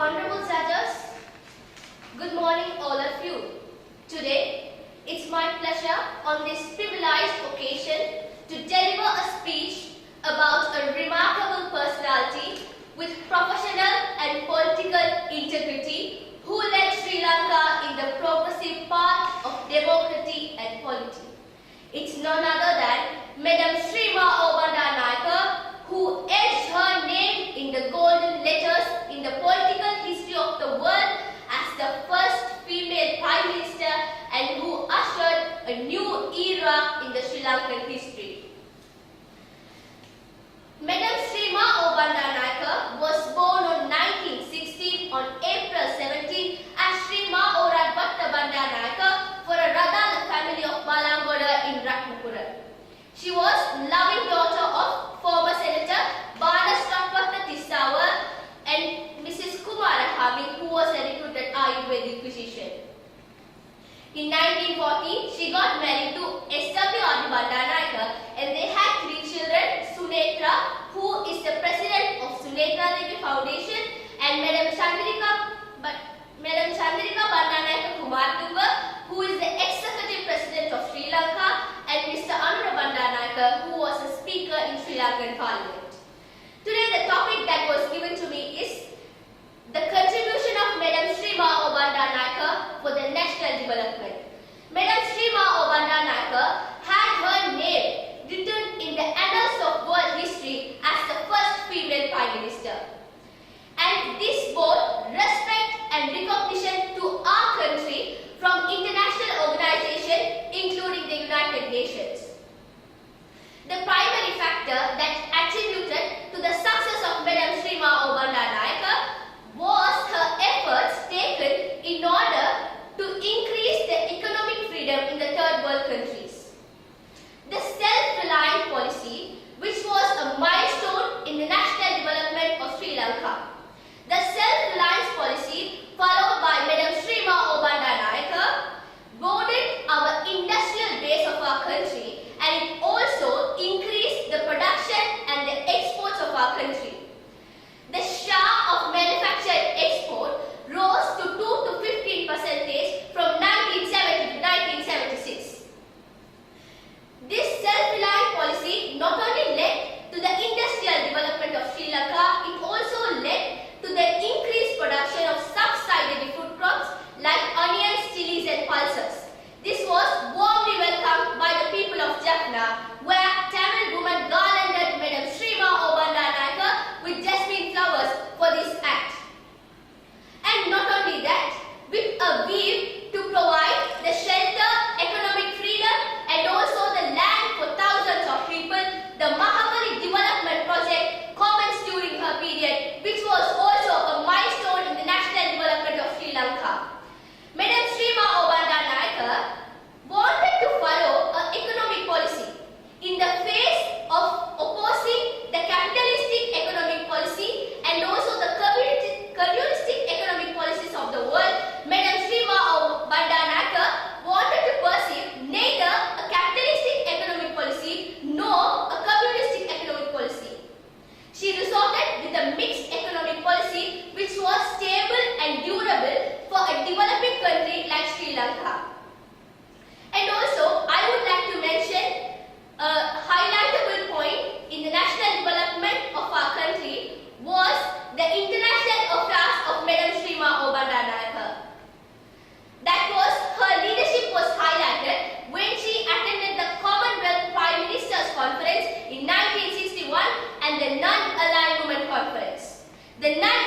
Honorable judges, good morning all of you. Today, it's my pleasure on this privileged occasion to deliver a speech about a remarkable personality with professional and political integrity who led Sri Lanka in the progressive path of democracy and polity. It's none other than Madam Sirimavo Bandaranaike, who etched her name in the golden letters in the political history of the world as the first female Prime Minister and who ushered a new era in the Sri Lankan history. Madam Sirimavo Bandaranaike was born on 1916 on April 17 as Sirimavo Bandaranaike for a Radala family of Balangoda in Ratnapura. She was loving daughter of former Senator Bandaranaike and Mrs. Kumara Hamid, who was a recruited Ayurvedic physician. In 1940, she got married to S.W. Bandaranaike and they had 3 children, Sunetra, who is the president of Sunetra Devi Foundation, and Madam Chandrika Bandaranaike Kumartunga, who is the executive president of Sri Lanka, and Mr. Anura Bandaranaike, who was a speaker in Sri Lankan Parliament. Today the topic that was given to me is the contribution of Madam Sirimavo Bandaranaike for the national development. Madam Sirimavo Bandaranaike had her name written in the annals of world history as the first female Prime Minister. And this brought respect and recognition to our country from international organizations, including the United Nations. The primary factor that attributed to the success of Madam Sirimavo Bandaranaike was her efforts taken in order to increase the economic freedom in the third world countries. The self-reliant policy, which was a milestone in the national development of Sri Lanka. The self-reliance policy followed by Madam Sirimavo Bandaranaike broadened our industrial base of our country, and it also increased the production and the exports of our country. The share of manufactured export rose to 2 to 15% from 1970 to 1976. This self-reliant policy not only led to the industrial development of Sri Lanka, it also led to the increased production of subsidized food crops like onions, chilies and pulses. This was warmly welcomed by the people of Jaffna, where Tamil women garlanded Madam Sirimavo Bandaranaike with jasmine flowers for this act. And not only that, with a view to provide the shelter, economic freedom and also the land for thousands of people, the Mahabali Development Project commenced during her period, which was also a milestone in the national development of Sri Lanka. Madam Sirimavo Bandaranaike wanted to follow an economic policy in the face of opposing the capitalistic economic policy and also the communistic economic policies of the world. Madam Sirimavo Bandaranaike wanted to pursue neither a capitalistic economic policy nor a communistic economic policy. She resorted with a mixed economic policy which was stable and durable for a developing country like Sri Lanka. And also, I would like to mention a highlightable point in the national development of our country was the international affairs of Madam Sirimavo Bandaranaike. That was, her leadership was highlighted when she attended the Commonwealth Prime Ministers Conference in 1961 and the Non-Aligned Women Conference. The Non